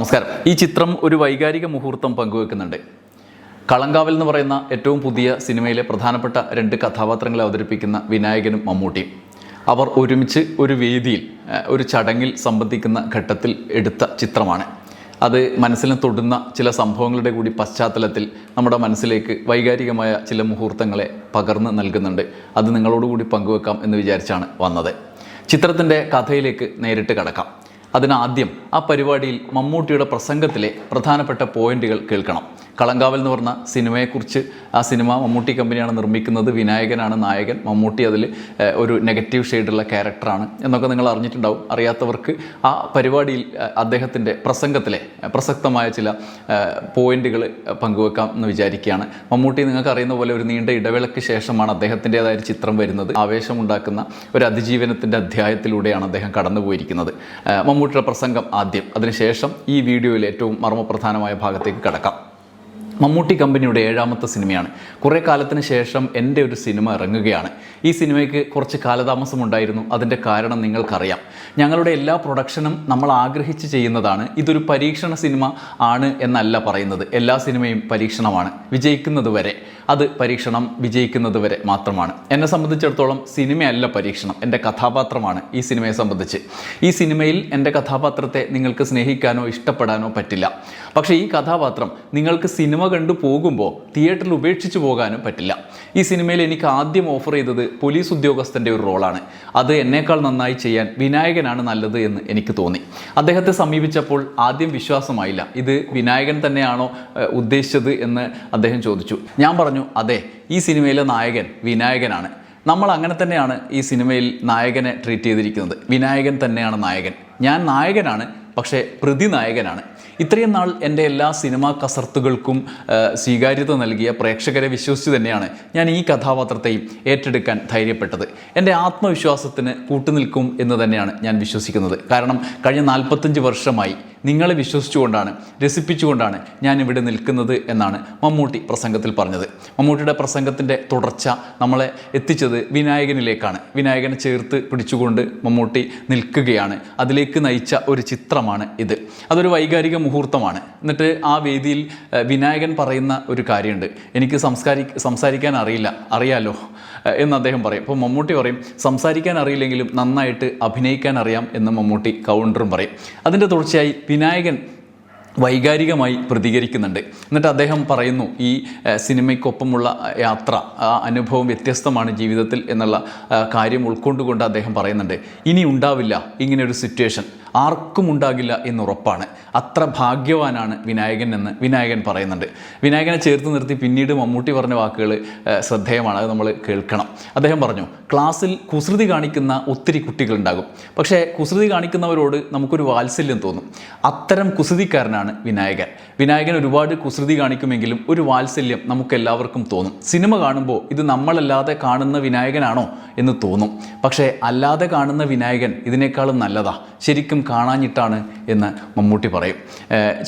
നമസ്കാരം. ഈ ചിത്രം ഒരു വൈകാരിക മുഹൂർത്തം പങ്കുവെക്കുന്നുണ്ട്. കളങ്കാവൽ എന്ന് പറയുന്ന ഏറ്റവും പുതിയ സിനിമയിലെ പ്രധാനപ്പെട്ട രണ്ട് കഥാപാത്രങ്ങളെ അവതരിപ്പിക്കുന്ന വിനായകനും മമ്മൂട്ടിയും അവർ ഒരുമിച്ച് ഒരു വേദിയിൽ ഒരു ചടങ്ങിൽ സംബന്ധിക്കുന്ന ഘട്ടത്തിൽ എടുത്ത ചിത്രമാണ്. അത് മനസ്സിനെ തൊടുന്ന ചില സംഭവങ്ങളുടെ കൂടി പശ്ചാത്തലത്തിൽ നമ്മുടെ മനസ്സിലേക്ക് വൈകാരികമായ ചില മുഹൂർത്തങ്ങളെ പകർന്ന് നൽകുന്നുണ്ട്. അത് നിങ്ങളോടുകൂടി പങ്കുവെക്കാം എന്ന് വിചാരിച്ചാണ് വന്നത്. ചിത്രത്തിൻ്റെ കഥയിലേക്ക് നേരിട്ട് കടക്കാം. അതിനാദ്യം ആ പരിപാടിയിൽ മമ്മൂട്ടിയുടെ പ്രസംഗത്തിലെ പ്രധാനപ്പെട്ട പോയിന്റുകൾ കേൾക്കണം. കളങ്കാവൽ എന്ന് പറഞ്ഞ സിനിമയെക്കുറിച്ച്, ആ സിനിമ മമ്മൂട്ടി കമ്പനിയാണ് നിർമ്മിക്കുന്നത്, വിനായകനാണ് നായകൻ, മമ്മൂട്ടി അതിൽ ഒരു നെഗറ്റീവ് ഷെയ്ഡുള്ള ക്യാരക്ടറാണ് എന്നൊക്കെ നിങ്ങൾ അറിഞ്ഞിട്ടുണ്ടാവും. അറിയാത്തവർക്ക് ആ പരിപാടിയിൽ അദ്ദേഹത്തിൻ്റെ പ്രസംഗത്തിലെ പ്രസക്തമായ ചില പോയിന്റുകൾ പങ്കുവെക്കാം എന്ന് വിചാരിക്കുകയാണ്. മമ്മൂട്ടി നിങ്ങൾക്ക് അറിയുന്ന പോലെ ഒരു നീണ്ട ഇടവേളയ്ക്ക് ശേഷമാണ് അദ്ദേഹത്തിൻ്റെതായ ഒരു ചിത്രം വരുന്നത്. ആവേശമുണ്ടാക്കുന്ന ഒരു അതിജീവനത്തിൻ്റെ അധ്യായത്തിലൂടെയാണ് അദ്ദേഹം കടന്നുപോയിരിക്കുന്നത്. മമ്മൂട്ടിയുടെ പ്രസംഗം ആദ്യം, അതിനുശേഷം ഈ വീഡിയോയിൽ ഏറ്റവും മർമ്മപ്രധാനമായ ഭാഗത്തേക്ക് കടക്കാം. മമ്മൂട്ടി കമ്പനിയുടെ 7ാമത്തെ സിനിമയാണ്. കുറേ കാലത്തിന് ശേഷം എൻ്റെ ഒരു സിനിമ ഇറങ്ങുകയാണ്. ഈ സിനിമയ്ക്ക് കുറച്ച് കാലതാമസമുണ്ടായിരുന്നു. അതിൻ്റെ കാരണം നിങ്ങൾക്കറിയാം. ഞങ്ങളുടെ എല്ലാ പ്രൊഡക്ഷനും നമ്മൾ ആഗ്രഹിച്ച് ചെയ്യുന്നതാണ്. ഇതൊരു പരീക്ഷണ സിനിമ ആണ് എന്നല്ല പറയുന്നത്. എല്ലാ സിനിമയും പരീക്ഷണമാണ്. വിജയിക്കുന്നത് വരെ അത് പരീക്ഷണം, വിജയിക്കുന്നത് വരെ മാത്രമാണ്. എന്നെ സംബന്ധിച്ചിടത്തോളം സിനിമയല്ല പരീക്ഷണം, എൻ്റെ കഥാപാത്രമാണ് ഈ സിനിമയെ സംബന്ധിച്ച്. ഈ സിനിമയിൽ എൻ്റെ കഥാപാത്രത്തെ നിങ്ങൾക്ക് സ്നേഹിക്കാനോ ഇഷ്ടപ്പെടാനോ പറ്റില്ല. പക്ഷേ ഈ കഥാപാത്രം നിങ്ങൾക്ക് സിനിമ കണ്ടു പോകുമ്പോൾ തിയേറ്ററിൽ ഉപേക്ഷിച്ച് പോകാനും പറ്റില്ല. ഈ സിനിമയിൽ എനിക്ക് ആദ്യം ഓഫർ ചെയ്തത് പോലീസ് ഉദ്യോഗസ്ഥൻ്റെ ഒരു റോളാണ്. അത് എന്നേക്കാൾ നന്നായി ചെയ്യാൻ വിനായകനാണ് നല്ലത് എന്ന് എനിക്ക് തോന്നി. അദ്ദേഹത്തെ സമീപിച്ചപ്പോൾ ആദ്യം വിശ്വാസമായില്ല. ഇത് വിനായകൻ തന്നെയാണോ ഉദ്ദേശിച്ചത് എന്ന് അദ്ദേഹം ചോദിച്ചു. ഞാൻ പറഞ്ഞു, അതെ, ഈ സിനിമയിലെ നായകൻ വിനായകനാണ്. നമ്മൾ അങ്ങനെ തന്നെയാണ് ഈ സിനിമയിൽ നായകനെ ട്രീറ്റ് ചെയ്തിരിക്കുന്നത്. വിനായകൻ തന്നെയാണ് നായകൻ. ഞാൻ നായകനാണ്, പക്ഷേ പ്രതിനായകനാണ്. ഇത്രയും നാൾ എൻ്റെ എല്ലാ സിനിമാ കസർത്തുകൾക്കും സ്വീകാര്യത നൽകിയ പ്രേക്ഷകരെ വിശ്വസിച്ച് തന്നെയാണ് ഞാൻ ഈ കഥാപാത്രത്തെയും ഏറ്റെടുക്കാൻ ധൈര്യപ്പെട്ടത്. എൻ്റെ ആത്മവിശ്വാസത്തിന് കൂട്ടുനിൽക്കും എന്ന് തന്നെയാണ് ഞാൻ വിശ്വസിക്കുന്നത്. കാരണം കഴിഞ്ഞ 45 വർഷമായി നിങ്ങളെ വിശ്വസിച്ചുകൊണ്ടാണ്, രസിപ്പിച്ചുകൊണ്ടാണ് ഞാൻ ഇവിടെ നിൽക്കുന്നത് എന്നാണ് മമ്മൂട്ടി പ്രസംഗത്തിൽ പറഞ്ഞത്. മമ്മൂട്ടിയുടെ പ്രസംഗത്തിൻ്റെ തുടർച്ച നമ്മളെ എത്തിച്ചത് വിനായകനിലേക്കാണ്. വിനായകനെ ചേർത്ത് പിടിച്ചുകൊണ്ട് മമ്മൂട്ടി നിൽക്കുകയാണ്. അതിലേക്ക് നയിച്ച ഒരു ചിത്രമാണ് ഇത്. അതൊരു വൈകാരിക മുഹൂർത്തമാണ്. എന്നിട്ട് ആ വേദിയിൽ വിനായകൻ പറയുന്ന ഒരു കാര്യമുണ്ട്, എനിക്ക് സംസാരിക്കാൻ അറിയാലോ എന്ന് അദ്ദേഹം പറയും. അപ്പോൾ മമ്മൂട്ടി പറയും, സംസാരിക്കാൻ അറിയില്ലെങ്കിലും നന്നായിട്ട് അഭിനയിക്കാൻ അറിയാം എന്ന് മമ്മൂട്ടി കൗണ്ടറും പറയും. അതിൻ്റെ തുടർച്ചയായി വിനായകൻ വൈകാരികമായി പ്രതികരിക്കുന്നുണ്ട്. എന്നിട്ട് അദ്ദേഹം പറയുന്നു, ഈ സിനിമയ്ക്കൊപ്പമുള്ള യാത്ര, ആ അനുഭവം വ്യത്യസ്തമാണ് ജീവിതത്തിൽ എന്നുള്ള കാര്യം ഉൾക്കൊണ്ടുകൊണ്ട് അദ്ദേഹം പറയുന്നുണ്ട്, ഇനി ഉണ്ടാവില്ല ഇങ്ങനെയൊരു സിറ്റുവേഷൻ, ആർക്കും ഉണ്ടാകില്ല എന്നുറപ്പാണ്. അത്ര ഭാഗ്യവാനാണ് വിനായകൻ എന്ന് വിനായകൻ പറയുന്നുണ്ട്. വിനായകനെ ചേർത്ത് നിർത്തി പിന്നീട് മമ്മൂട്ടി പറഞ്ഞ വാക്കുകൾ ശ്രദ്ധേയമാണ്. അത് നമ്മൾ കേൾക്കണം. അദ്ദേഹം പറഞ്ഞു, ക്ലാസ്സിൽ കുസൃതി കാണിക്കുന്ന ഒത്തിരി കുട്ടികളുണ്ടാകും. പക്ഷേ കുസൃതി കാണിക്കുന്നവരോട് നമുക്കൊരു വാത്സല്യം തോന്നും. അത്തരം കുസൃതിക്കാരനാണ് വിനായകൻ ഒരുപാട് കുസൃതി കാണിക്കുമെങ്കിലും ഒരു വാത്സല്യം നമുക്കെല്ലാവർക്കും തോന്നും. സിനിമ കാണുമ്പോൾ ഇത് നമ്മളല്ലാതെ കാണുന്ന വിനായകനാണോ എന്ന് തോന്നും. പക്ഷേ അല്ലാതെ കാണുന്ന വിനായകൻ ഇതിനേക്കാളും നല്ലതാ, ശരിക്കും കാണാഞ്ഞിട്ടാണ് എന്ന് മമ്മൂട്ടി പറയും.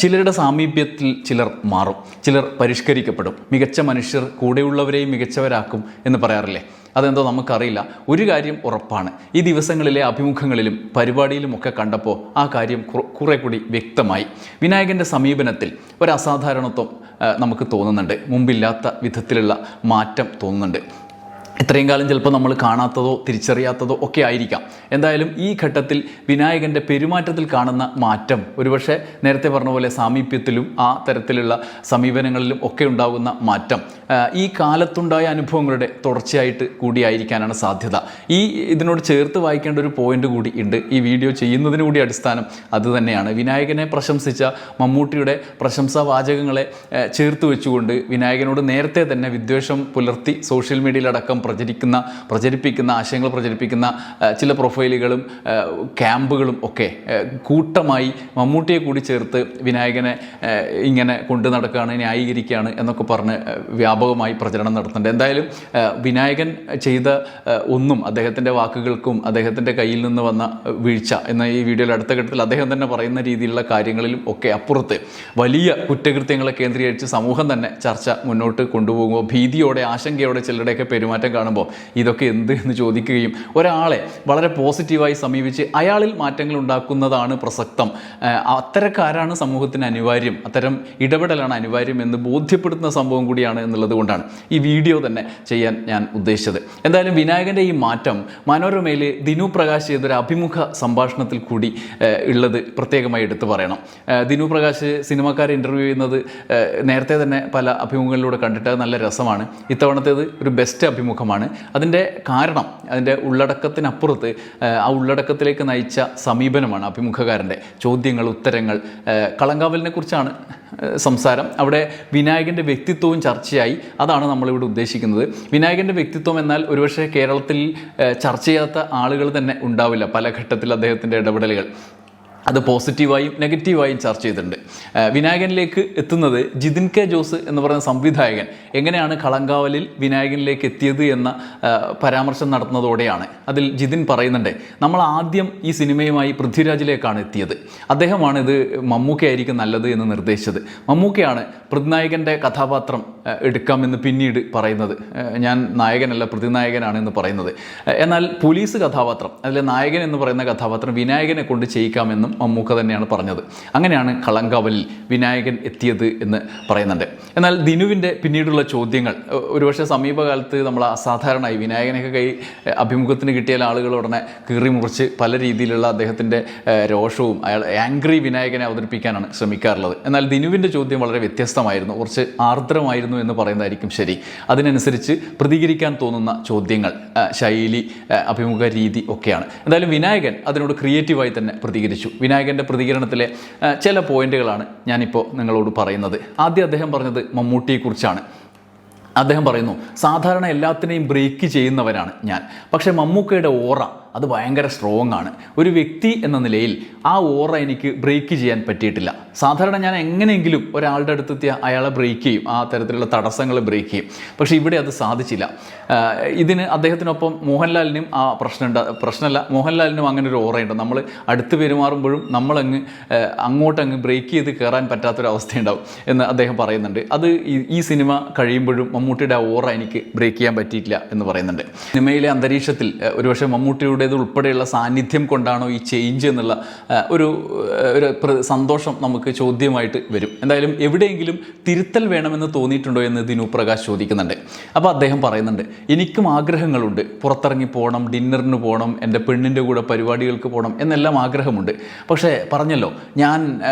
ചിലരുടെ സാമീപ്യത്തിൽ ചിലർ മാറും, ചിലർ പരിഷ്കരിക്കപ്പെടും. മികച്ച മനുഷ്യർ കൂടെയുള്ളവരെയും മികച്ചവരാക്കും എന്ന് പറയാറില്ലേ? അതെന്തോ നമുക്കറിയില്ല. ഒരു കാര്യം ഉറപ്പാണ്, ഈ ദിവസങ്ങളിലെ അഭിമുഖങ്ങളിലും പരിപാടിയിലുമൊക്കെ കണ്ടപ്പോൾ ആ കാര്യം കുറെ കൂടി വ്യക്തമായി. വിനായകൻ്റെ സമീപനത്തിൽ ഒരു അസാധാരണത്വം നമുക്ക് തോന്നുന്നുണ്ട്. മുമ്പില്ലാത്ത വിധത്തിലുള്ള മാറ്റം തോന്നുന്നുണ്ട്. ഇത്രയും കാലം ചിലപ്പോൾ നമ്മൾ കാണാത്തതോ തിരിച്ചറിയാത്തതോ ഒക്കെ ആയിരിക്കാം. എന്തായാലും ഈ ഘട്ടത്തിൽ വിനായകൻ്റെ പെരുമാറ്റത്തിൽ കാണുന്ന മാറ്റം ഒരുപക്ഷെ നേരത്തെ പറഞ്ഞ പോലെ സാമീപ്യത്തിലും ആ തരത്തിലുള്ള സമീപനങ്ങളിലും ഒക്കെ ഉണ്ടാകുന്ന മാറ്റം ഈ കാലത്തുണ്ടായ അനുഭവങ്ങളുടെ തുടർച്ചയായിട്ട് കൂടിയായിരിക്കാനാണ് സാധ്യത. ഇതിനോട് ചേർത്ത് വായിക്കേണ്ട ഒരു പോയിന്റ് കൂടി ഉണ്ട്. ഈ വീഡിയോ ചെയ്യുന്നതിന് കൂടി അടിസ്ഥാനം അതുതന്നെയാണ്. വിനായകനെ പ്രശംസിച്ച മമ്മൂട്ടിയുടെ പ്രശംസാവാചകങ്ങളെ ചേർത്ത് വെച്ചുകൊണ്ട് വിനായകനോട് നേരത്തെ തന്നെ വിദ്വേഷം പുലർത്തി സോഷ്യൽ മീഡിയയിലടക്കം പ്രചരിപ്പിക്കുന്ന ആശയങ്ങൾ പ്രചരിപ്പിക്കുന്ന ചില പ്രൊഫൈലുകളും ക്യാമ്പുകളും ഒക്കെ കൂട്ടമായി മമ്മൂട്ടിയെ കൂടി ചേർത്ത് വിനായകനെ ഇങ്ങനെ കൊണ്ടു നടക്കുകയാണ്, ന്യായീകരിക്കുകയാണ് എന്നൊക്കെ പറഞ്ഞ് വ്യാപകമായി പ്രചരണം നടത്തുന്നുണ്ട്. എന്തായാലും വിനായകൻ ചെയ്ത ഒന്നും അദ്ദേഹത്തിൻ്റെ വാക്കുകൾക്കും അദ്ദേഹത്തിൻ്റെ കയ്യിൽ നിന്ന് വന്ന വീഴ്ച എന്ന ഈ വീഡിയോയിൽ അടുത്ത ഘട്ടത്തിൽ അദ്ദേഹം തന്നെ പറയുന്ന രീതിയിലുള്ള കാര്യങ്ങളിലും ഒക്കെ അപ്പുറത്ത് വലിയ കുറ്റകൃത്യങ്ങളെ കേന്ദ്രീകരിച്ച് സമൂഹം തന്നെ ചർച്ച മുന്നോട്ട് കൊണ്ടുപോകുമ്പോൾ ഭീതിയോടെ, ആശങ്കയോടെ ചിലരുടെയൊക്കെ പെരുമാറ്റം കാണുമ്പോൾ ഇതൊക്കെ എന്ത് എന്ന് ചോദിക്കുകയും ഒരാളെ വളരെ പോസിറ്റീവായി സമീപിച്ച് അയാളിൽ മാറ്റങ്ങൾ ഉണ്ടാക്കുന്നതാണ് പ്രസക്തം, അത്തരക്കാരാണ് സമൂഹത്തിന് അനിവാര്യം, അത്തരം ഇടപെടലാണ് അനിവാര്യം എന്ന് ബോധ്യപ്പെടുത്തുന്ന സംഭവം കൂടിയാണ് എന്നുള്ളത് കൊണ്ടാണ് ഈ വീഡിയോ തന്നെ ചെയ്യാൻ ഞാൻ ഉദ്ദേശിച്ചത്. എന്തായാലും വിനായകൻ്റെ ഈ മാറ്റം മനോരമയിൽ ദിനു പ്രകാശ് ചെയ്തൊരു അഭിമുഖ സംഭാഷണത്തിൽ കൂടി ഉള്ളത് പ്രത്യേകമായി എടുത്തു പറയണം. ദിനു പ്രകാശ് സിനിമക്കാരെ ഇൻ്റർവ്യൂ ചെയ്യുന്നത് നേരത്തെ തന്നെ പല അഭിമുഖങ്ങളിലൂടെ കണ്ടിട്ട് നല്ല രസമാണ്. ഇത്തവണത്തേത് ഒരു ബെസ്റ്റ് അഭിമുഖമാണ്. അതിൻ്റെ കാരണം അതിൻ്റെ ഉള്ളടക്കത്തിനപ്പുറത്ത് ആ ഉള്ളടക്കത്തിലേക്ക് നയിച്ച സമീപനമാണ് അഭിമുഖകാരൻ്റെ. ചോദ്യങ്ങൾ, ഉത്തരങ്ങൾ. കളങ്കാവലിനെ കുറിച്ചാണ് സംസാരം. അവിടെ വിനായകൻ്റെ വ്യക്തിത്വവും ചർച്ചയായി. അതാണ് നമ്മളിവിടെ ഉദ്ദേശിക്കുന്നത്. വിനായകൻ്റെ വ്യക്തിത്വം എന്നാൽ ഒരുപക്ഷെ കേരളത്തിൽ ചർച്ച ചെയ്യാത്ത ആളുകൾ തന്നെ ഉണ്ടാവില്ല. പല ഘട്ടത്തിൽ അദ്ദേഹത്തിൻ്റെ ഇടപെടലുകൾ അത് പോസിറ്റീവായും നെഗറ്റീവായും ചർച്ച ചെയ്തിട്ടുണ്ട്. വിനായകനിലേക്ക് എത്തുന്നത് ജിതിൻ കെ ജോസ് എന്ന് പറയുന്ന സംവിധായകൻ എങ്ങനെയാണ് കളങ്കാവലിൽ വിനായകനിലേക്ക് എത്തിയത് എന്ന പരാമർശം നടത്തുന്നതോടെയാണ്. അതിൽ ജിതിൻ പറയുന്നുണ്ട്, നമ്മൾ ആദ്യം ഈ സിനിമയുമായി പൃഥ്വിരാജിലേക്കാണ് എത്തിയത്. അദ്ദേഹമാണ് ഇത് മമ്മൂക്കയായിരിക്കും നല്ലത് എന്ന് നിർദ്ദേശിച്ചത്. മമ്മൂക്കയാണ് പൃഥ്വിനായകൻ്റെ കഥാപാത്രം എടുക്കാമെന്ന് പിന്നീട് പറയുന്നത്. ഞാൻ നായകനല്ല, പൃഥ്വിനായകനാണ് എന്ന് പറയുന്നത്. എന്നാൽ പോലീസ് കഥാപാത്രം, അതിലെ നായകൻ എന്ന് പറയുന്ന കഥാപാത്രം വിനായകനെ കൊണ്ട് ചെയ്യിക്കാമെന്നും മമ്മൂക്ക തന്നെയാണ് പറഞ്ഞത്. അങ്ങനെയാണ് കളങ്കാവലിൽ വിനായകൻ എത്തിയത് എന്ന് പറയുന്നുണ്ട്. എന്നാൽ ദിനുവിൻ്റെ പിന്നീടുള്ള ചോദ്യങ്ങൾ ഒരുപക്ഷെ സമീപകാലത്ത് നമ്മൾ അസാധാരണമായി വിനായകനൊക്കെ അഭിമുഖത്തിന് കിട്ടിയ ആളുകൾ ഉടനെ കീറി മുറിച്ച് പല രീതിയിലുള്ള അദ്ദേഹത്തിൻ്റെ രോഷവും അയാൾ ആംഗ്രി വിനായകനെ അവതരിപ്പിക്കാനാണ് ശ്രമിക്കാറുള്ളത്. എന്നാൽ ദിനുവിൻ്റെ ചോദ്യം വളരെ വ്യത്യസ്തമായിരുന്നു, കുറച്ച് ആർദ്രമായിരുന്നു എന്ന് പറയുന്നതായിരിക്കും ശരി. അതിനനുസരിച്ച് പ്രതികരിക്കാൻ തോന്നുന്ന ചോദ്യങ്ങൾ, ശൈലി, അഭിമുഖ രീതി ഒക്കെയാണ്. എന്തായാലും വിനായകൻ അതിനോട് ക്രിയേറ്റീവായി തന്നെ പ്രതികരിച്ചു. വിനായകൻ്റെ പ്രതികരണത്തിലെ ചില പോയിന്റുകളാണ് ഞാനിപ്പോൾ നിങ്ങളോട് പറയുന്നത്. ആദ്യം അദ്ദേഹം പറഞ്ഞത് മമ്മൂട്ടിയെക്കുറിച്ചാണ്. അദ്ദേഹം പറയുന്നു, സാധാരണ എല്ലാത്തിനെയും ബ്രേക്ക് ചെയ്യുന്നവരാണ് ഞാൻ, പക്ഷേ മമ്മൂക്കയുടെ ഓറ അത് ഭയങ്കര സ്ട്രോങ് ആണ്. ഒരു വ്യക്തി എന്ന നിലയിൽ ആ ഓറ എനിക്ക് ബ്രേക്ക് ചെയ്യാൻ പറ്റിയിട്ടില്ല. സാധാരണ ഞാൻ എങ്ങനെയെങ്കിലും ഒരാളുടെ അടുത്തെത്തിയ അയാളെ ബ്രേക്ക് ചെയ്യും, ആ തരത്തിലുള്ള തടസ്സങ്ങൾ ബ്രേക്ക് ചെയ്യും. പക്ഷേ ഇവിടെ അത് സാധിച്ചില്ല. ഇതിന് അദ്ദേഹത്തിനൊപ്പം മോഹൻലാലിനും ആ പ്രശ്നമല്ല, മോഹൻലാലിനും അങ്ങനെ ഒരു ഓറയുണ്ട്. നമ്മൾ അടുത്ത് പെരുമാറുമ്പോഴും നമ്മളങ്ങ് അങ്ങോട്ടങ്ങ് ബ്രേക്ക് ചെയ്ത് കയറാൻ പറ്റാത്തൊരവസ്ഥയുണ്ടാവും എന്ന് അദ്ദേഹം പറയുന്നുണ്ട്. അത് ഈ സിനിമ കഴിയുമ്പോഴും മമ്മൂട്ടിയുടെ ആ ഓറ എനിക്ക് ബ്രേക്ക് ചെയ്യാൻ പറ്റിയിട്ടില്ല എന്ന് പറയുന്നുണ്ട്. സിനിമയിലെ അന്തരീക്ഷത്തിൽ ഒരുപക്ഷെ മമ്മൂട്ടിയുടെ ഉൾപ്പെടെയുള്ള സാന്നിധ്യം കൊണ്ടാണോ ഈ ചേഞ്ച് എന്നുള്ള ഒരു സന്തോഷം നമുക്ക് ചോദ്യമായിട്ട് വരും. എന്തായാലും എവിടെയെങ്കിലും തിരുത്തൽ വേണമെന്ന് തോന്നിയിട്ടുണ്ടോ എന്ന് ദിനു പ്രകാശ് ചോദിക്കുന്നുണ്ട്. അപ്പോൾ അദ്ദേഹം പറയുന്നുണ്ട്, എനിക്കും ആഗ്രഹങ്ങളുണ്ട്, പുറത്തിറങ്ങി പോകണം, ഡിന്നറിന് പോകണം, എൻ്റെ പെണ്ണിൻ്റെ കൂടെ പരിപാടികൾക്ക് പോകണം എന്നെല്ലാം ആഗ്രഹമുണ്ട്. പക്ഷേ പറഞ്ഞല്ലോ, ഞാൻ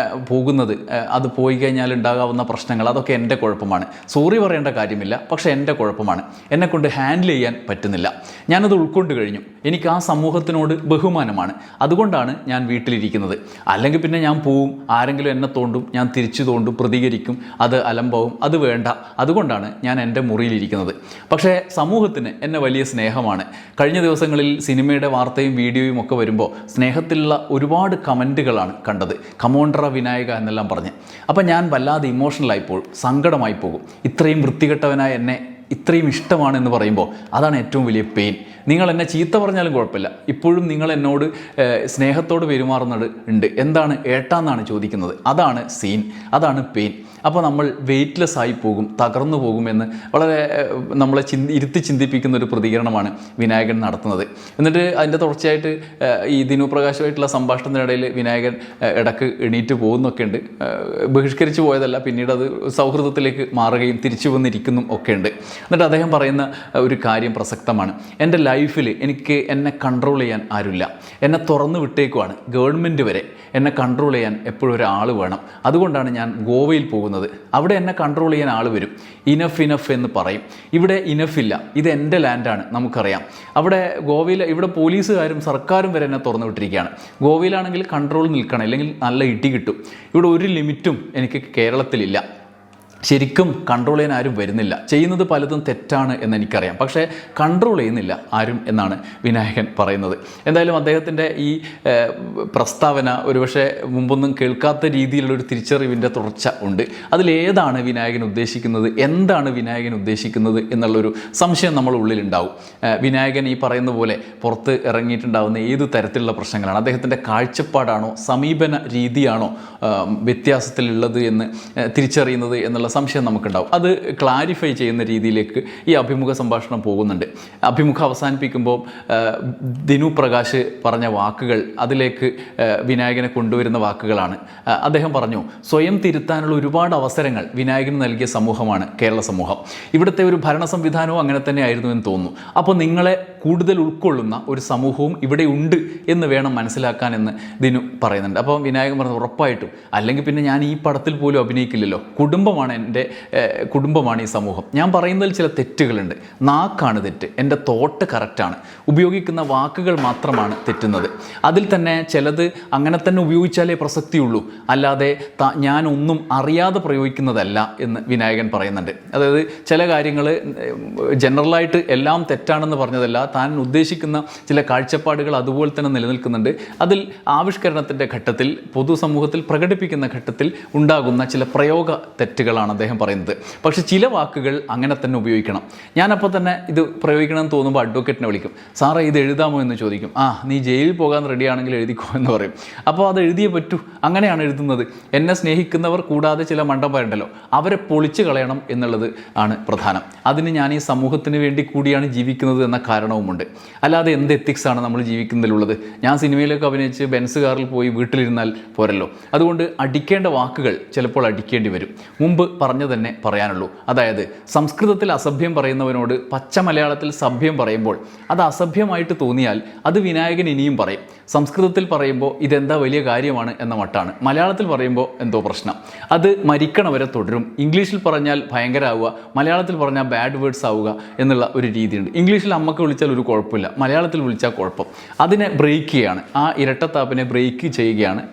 പോകുന്നത് അത് പോയി കഴിഞ്ഞാൽ ഉണ്ടാകാവുന്ന പ്രശ്നങ്ങൾ അതൊക്കെ എൻ്റെ കുഴപ്പമാണ്. സോറി പറയേണ്ട കാര്യമില്ല, പക്ഷേ എൻ്റെ കുഴപ്പമാണ്. എന്നെക്കൊണ്ട് ഹാൻഡിൽ ചെയ്യാൻ പറ്റുന്നില്ല. ഞാനത് ഉൾക്കൊണ്ട് കഴിഞ്ഞു. എനിക്ക് ആ സമൂഹത്തിനോട് ബഹുമാനമാണ്. അതുകൊണ്ടാണ് ഞാൻ വീട്ടിലിരിക്കുന്നത്. അല്ലെങ്കിൽ പിന്നെ ഞാൻ പോവും, ആരെങ്കിലും എന്നെ തോണ്ടും, ഞാൻ തിരിച്ചു തോണ്ടും, പ്രതികരിക്കും, അത് അലമ്പാവും. അത് വേണ്ട. അതുകൊണ്ടാണ് ഞാൻ എൻ്റെ മുറിയിലിരിക്കുന്നത്. പക്ഷേ സമൂഹത്തിന് എന്നെ വലിയ സ്നേഹമാണ്. കഴിഞ്ഞ ദിവസങ്ങളിൽ സിനിമയുടെ വാർത്തയും വീഡിയോയും ഒക്കെ വരുമ്പോൾ സ്നേഹത്തിലുള്ള ഒരുപാട് കമൻറ്റുകളാണ് കണ്ടത്. കമോണ്ട്ര വിനായക എന്നെല്ലാം പറഞ്ഞ്. അപ്പം ഞാൻ വല്ലാതെ ഇമോഷണലായി പോകും, സങ്കടമായി പോകും. ഇത്രയും വൃത്തികെട്ടവനായ എന്നെ ഇത്രയും ഇഷ്ടമാണെന്ന് പറയുമ്പോൾ അതാണ് ഏറ്റവും വലിയ പെയിൻ. നിങ്ങൾ എന്നെ ചീത്ത പറഞ്ഞാലും കുഴപ്പമില്ല, ഇപ്പോഴും നിങ്ങൾ എന്നോട് സ്നേഹത്തോട് പെരുമാറുന്നത് ഉണ്ട്. എന്താണ് ഏട്ടാന്നാണ് ചോദിക്കുന്നത്. അതാണ് സീൻ, അതാണ് പെയിൻ. അപ്പോൾ നമ്മൾ വെയ്റ്റ്ലെസ് ആയി പോകും, തകർന്നു പോകുമെന്ന് വളരെ നമ്മളെ ഇരുത്തി ചിന്തിപ്പിക്കുന്ന ഒരു പ്രതികരണമാണ് വിനായകൻ നടത്തുന്നത്. എന്നിട്ട് അതിൻ്റെ തുടർച്ചയായിട്ട് ഈ ദിനു പ്രകാശുമായിട്ടുള്ള സംഭാഷണത്തിനിടയിൽ വിനായകൻ ഇടക്ക് എണീറ്റ് പോകുന്നൊക്കെ ഉണ്ട്. ബഹിഷ്കരിച്ച് പോയതല്ല, പിന്നീട് അത് സൗഹൃദത്തിലേക്ക് മാറുകയും തിരിച്ചു വന്നിരിക്കുന്നു ഒക്കെ ഉണ്ട്. എന്നിട്ട് അദ്ദേഹം പറയുന്ന ഒരു കാര്യം പ്രസക്തമാണ്. എൻ്റെ ലൈഫിൽ എനിക്ക് എന്നെ കൺട്രോൾ ചെയ്യാൻ ആരുമില്ല. എന്നെ തുറന്നു വിട്ടേക്കുവാണ്. ഗവൺമെൻറ് വരെ എന്നെ കൺട്രോൾ ചെയ്യാൻ എപ്പോഴും ഒരാൾ വേണം. അതുകൊണ്ടാണ് ഞാൻ ഗോവയിൽ പോകുന്നത്. അവിടെ എന്നെ കൺട്രോൾ ചെയ്യാൻ ആൾ വരും. ഇനഫ് എന്ന് പറയും. ഇവിടെ ഇനഫില്ല, ഇത് എൻ്റെ ലാൻഡാണ്, നമുക്കറിയാം. അവിടെ ഗോവയിൽ ഇവിടെ പോലീസുകാരും സർക്കാരും വരെ എന്നെ തുറന്നു വിട്ടിരിക്കുകയാണ്. ഗോവയിലാണെങ്കിൽ കൺട്രോൾ നിൽക്കണം, അല്ലെങ്കിൽ നല്ല ഇടി കിട്ടും. ഇവിടെ ഒരു ലിമിറ്റും എനിക്ക് കേരളത്തിലില്ല. ശരിക്കും കൺട്രോൾ ചെയ്യാൻ ആരും വരുന്നില്ല. ചെയ്യുന്നത് പലതും തെറ്റാണ് എന്നെനിക്കറിയാം, പക്ഷേ കൺട്രോൾ ചെയ്യുന്നില്ല ആരും എന്നാണ് വിനായകൻ പറയുന്നത്. എന്തായാലും അദ്ദേഹത്തിൻ്റെ ഈ പ്രസ്താവന ഒരുപക്ഷെ മുമ്പൊന്നും കേൾക്കാത്ത രീതിയിലുള്ളൊരു തിരിച്ചറിവിൻ്റെ തുടർച്ച ഉണ്ട്. അതിലേതാണ് വിനായകൻ ഉദ്ദേശിക്കുന്നത്, എന്താണ് വിനായകൻ ഉദ്ദേശിക്കുന്നത് എന്നുള്ളൊരു സംശയം നമ്മുടെ ഉള്ളിലുണ്ടാവും. വിനായകൻ ഈ പറയുന്ന പോലെ പുറത്ത് ഇറങ്ങിയിട്ടുണ്ടാകുന്ന ഏത് തരത്തിലുള്ള പ്രശ്നങ്ങളാണ്, അദ്ദേഹത്തിൻ്റെ കാഴ്ചപ്പാടാണോ സമീപന രീതിയാണോ വ്യത്യാസത്തിലുള്ളത് എന്ന് തിരിച്ചറിയുന്നത് എന്നുള്ള സംശയം നമുക്കുണ്ടാവും. അത് ക്ലാരിഫൈ ചെയ്യുന്ന രീതിയിലേക്ക് ഈ അഭിമുഖ സംഭാഷണം പോകുന്നുണ്ട്. അഭിമുഖം അവസാനിപ്പിക്കുമ്പോൾ ദിനു പ്രകാശ് പറഞ്ഞ വാക്കുകൾ അതിലേക്ക് വിനായകനെ കൊണ്ടുവരുന്ന വാക്കുകളാണ്. അദ്ദേഹം പറഞ്ഞു, സ്വയം തിരുത്താനുള്ള ഒരുപാട് അവസരങ്ങൾ വിനായകന് നൽകിയ സമൂഹമാണ് കേരള സമൂഹം. ഇവിടുത്തെ ഒരു ഭരണ സംവിധാനവും അങ്ങനെ തന്നെ ആയിരുന്നു എന്ന് തോന്നുന്നു. അപ്പോൾ നിങ്ങളെ കൂടുതൽ ഉൾക്കൊള്ളുന്ന ഒരു സമൂഹവും ഇവിടെ ഉണ്ട് എന്ന് വേണം മനസ്സിലാക്കാൻ എന്ന് ദിനു പറയുന്നുണ്ട്. അപ്പോൾ വിനായകൻ പറഞ്ഞു, ഉറപ്പായിട്ടും, അല്ലെങ്കിൽ പിന്നെ ഞാൻ ഈ പടത്തിൽ പോലും അഭിനയിക്കില്ലല്ലോ. കുടുംബമാണ് എൻ്റെ കുടുംബമാണ് ഈ സമൂഹം. ഞാൻ പറയുന്നതിൽ ചില തെറ്റുകളുണ്ട്. നാക്കാണ് തെറ്റ്, എൻ്റെ തോട്ട് കറക്റ്റാണ്, ഉപയോഗിക്കുന്ന വാക്കുകൾ മാത്രമാണ് തെറ്റുന്നത്. അതിൽ തന്നെ ചിലത് അങ്ങനെ തന്നെ ഉപയോഗിച്ചാലേ പ്രസക്തിയുള്ളൂ, അല്ലാതെ ഞാനൊന്നും അറിയാതെ പ്രയോഗിക്കുന്നതല്ല എന്ന് വിനായകൻ പറയുന്നുണ്ട്. അതായത് ചില കാര്യങ്ങൾ ജനറലായിട്ട് എല്ലാം തെറ്റാണെന്ന് പറഞ്ഞതല്ല, താൻ ഉദ്ദേശിക്കുന്ന ചില കാഴ്ചപ്പാടുകൾ അതുപോലെ തന്നെ നിലനിൽക്കുന്നുണ്ട്. അതിൽ ആവിഷ്കരണത്തിൻ്റെ ഘട്ടത്തിൽ പൊതുസമൂഹത്തിൽ പ്രകടിപ്പിക്കുന്ന ഘട്ടത്തിൽ ഉണ്ടാകുന്ന ചില പ്രയോഗ തെറ്റുകളാണ് അദ്ദേഹം പറയുന്നത്. പക്ഷേ ചില വാക്കുകൾ അങ്ങനെ തന്നെ ഉപയോഗിക്കണം. ഞാനപ്പോൾ തന്നെ ഇത് പ്രയോഗിക്കണമെന്ന് തോന്നുമ്പോൾ അഡ്വക്കേറ്റിനെ വിളിക്കും, സാറേ ഇത് എഴുതാമോ എന്ന് ചോദിക്കും. നീ ജയിലിൽ പോകാൻ റെഡിയാണെങ്കിൽ എഴുതിക്കോ എന്ന് പറയും. അപ്പോൾ അത് എഴുതിയേ പറ്റൂ, അങ്ങനെയാണ് എഴുതുന്നത്. എന്നെ സ്നേഹിക്കുന്നവർ കൂടാതെ ചില മണ്ടന്മാരുണ്ടല്ലോ, അവരെ പൊളിച്ചു കളയണം എന്നുള്ളത് ആണ് പ്രധാനം. അതിന് ഞാൻ ഈ സമൂഹത്തിന് വേണ്ടി കൂടിയാണ് ജീവിക്കുന്നത് എന്ന കാരണവുമുണ്ട്. അല്ലാതെ എന്ത് എത്തിക്സാണ് നമ്മൾ ജീവിക്കുന്നതിലുള്ളത്? ഞാൻ സിനിമയിലൊക്കെ അഭിനയിച്ച് ബെൻസ് കാറിൽ പോയി വീട്ടിലിരുന്നാൽ പോരല്ലോ. അതുകൊണ്ട് അടിക്കേണ്ട വാക്കുകൾ ചിലപ്പോൾ അടിക്കേണ്ടി വരും. മുമ്പ് പറഞ്ഞു തന്നെ പറയാനുള്ളൂ. അതായത് സംസ്കൃതത്തിൽ അസഭ്യം പറയുന്നവനോട് പച്ച മലയാളത്തിൽ സഭ്യം പറയുമ്പോൾ അത് അസഭ്യമായിട്ട് തോന്നിയാൽ അത് വിനായകൻ ഇനിയും പറയും. സംസ്കൃതത്തിൽ പറയുമ്പോൾ ഇതെന്താ വലിയ കാര്യമാണ് എന്ന മട്ടാണ്, മലയാളത്തിൽ പറയുമ്പോൾ എന്തോ പ്രശ്നം. അത് മരിക്കണവരെ തുടരും. ഇംഗ്ലീഷിൽ പറഞ്ഞാൽ ഭയങ്കര ആവുക, മലയാളത്തിൽ പറഞ്ഞാൽ ബാഡ് വേർഡ്സ് ആവുക എന്നുള്ള ഒരു രീതിയുണ്ട്. ഇംഗ്ലീഷിൽ അമ്മക്ക് വിളിച്ചാൽ ഒരു കുഴപ്പമില്ല, മലയാളത്തിൽ വിളിച്ചാൽ കുഴപ്പം. അതിനെ ബ്രേക്ക് ചെയ്യുകയാണ്, ആ ഇരട്ടത്താപ്പിനെ ബ്രേക്ക് ചെയ്യുകയാണ്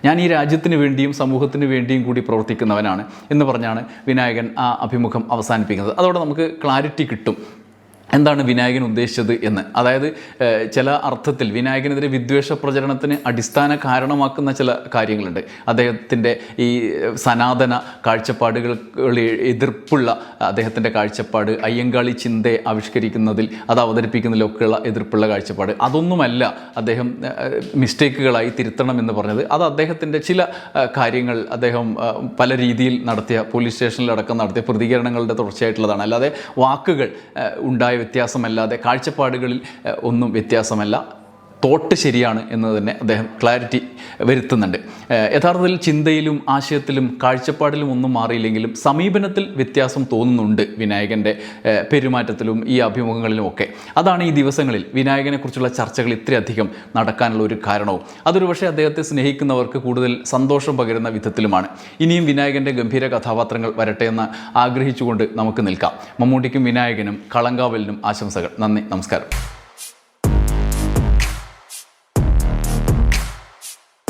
ഞാൻ ഈ രാജ്യത്തിന് വേണ്ടിയും സമൂഹത്തിന് വേണ്ടിയും കൂടി പ്രവർത്തിക്കുന്നവനാണ് എന്ന് പറഞ്ഞാണ് വിനായകൻ ആ അഭിമുഖം അവസാനിപ്പിക്കുന്നത്. അതോടെ നമുക്ക് ക്ലാരിറ്റി കിട്ടും എന്താണ് വിനായകൻ ഉദ്ദേശിച്ചത് എന്ന്. അതായത് ചില അർത്ഥത്തിൽ വിനായകനെതിരെ വിദ്വേഷ പ്രചരണത്തിന് അടിസ്ഥാന കാരണമാക്കുന്ന ചില കാര്യങ്ങളുണ്ട്. അദ്ദേഹത്തിൻ്റെ ഈ സനാതന കാഴ്ചപ്പാടുകൾ എതിർപ്പുള്ള അദ്ദേഹത്തിൻ്റെ കാഴ്ചപ്പാട്, അയ്യങ്കാളി ചിന്തയെ ആവിഷ്കരിക്കുന്നതിൽ അത് അവതരിപ്പിക്കുന്നതിലൊക്കെയുള്ള എതിർപ്പുള്ള കാഴ്ചപ്പാട്, അതൊന്നുമല്ല അദ്ദേഹം മിസ്റ്റേക്കുകളായി തിരുത്തണം എന്ന് പറഞ്ഞത്. അത് അദ്ദേഹത്തിൻ്റെ ചില കാര്യങ്ങൾ അദ്ദേഹം പല രീതിയിൽ നടത്തിയ, പോലീസ് സ്റ്റേഷനിലടക്കം നടത്തിയ പ്രതികരണങ്ങളുടെ തുടർച്ചയായിട്ടുള്ളതാണ്. അല്ലാതെ വാക്കുകൾ ഉണ്ടായ വ്യത്യാസമല്ലാതെ കാഴ്ചപ്പാടുകളിൽ ഒന്നും വ്യത്യാസമല്ല. തോട്ട് ശരിയാണ് എന്ന് തന്നെ അദ്ദേഹം ക്ലാരിറ്റി വരുത്തുന്നുണ്ട്. യഥാർത്ഥത്തിൽ ചിന്തയിലും ആശയത്തിലും കാഴ്ചപ്പാടിലും ഒന്നും മാറിയില്ലെങ്കിലും സമീപനത്തിൽ വ്യത്യാസം തോന്നുന്നുണ്ട് വിനായകൻ്റെ പെരുമാറ്റത്തിലും ഈ അഭിമുഖങ്ങളിലുമൊക്കെ. അതാണ് ഈ ദിവസങ്ങളിൽ വിനായകനെക്കുറിച്ചുള്ള ചർച്ചകൾ ഇത്രയധികം നടക്കാനുള്ള ഒരു കാരണവും. അതൊരു പക്ഷേ അദ്ദേഹത്തെ സ്നേഹിക്കുന്നവർക്ക് കൂടുതൽ സന്തോഷം പകരുന്ന വിധത്തിലുമാണ്. ഇനിയും വിനായകൻ്റെ ഗംഭീര കഥാപാത്രങ്ങൾ വരട്ടെ എന്ന് ആഗ്രഹിച്ചുകൊണ്ട് നമുക്ക് നിൽക്കാം. മമ്മൂട്ടിക്കും വിനായകനും കളങ്കാവലിനും ആശംസകൾ. നന്ദി, നമസ്കാരം.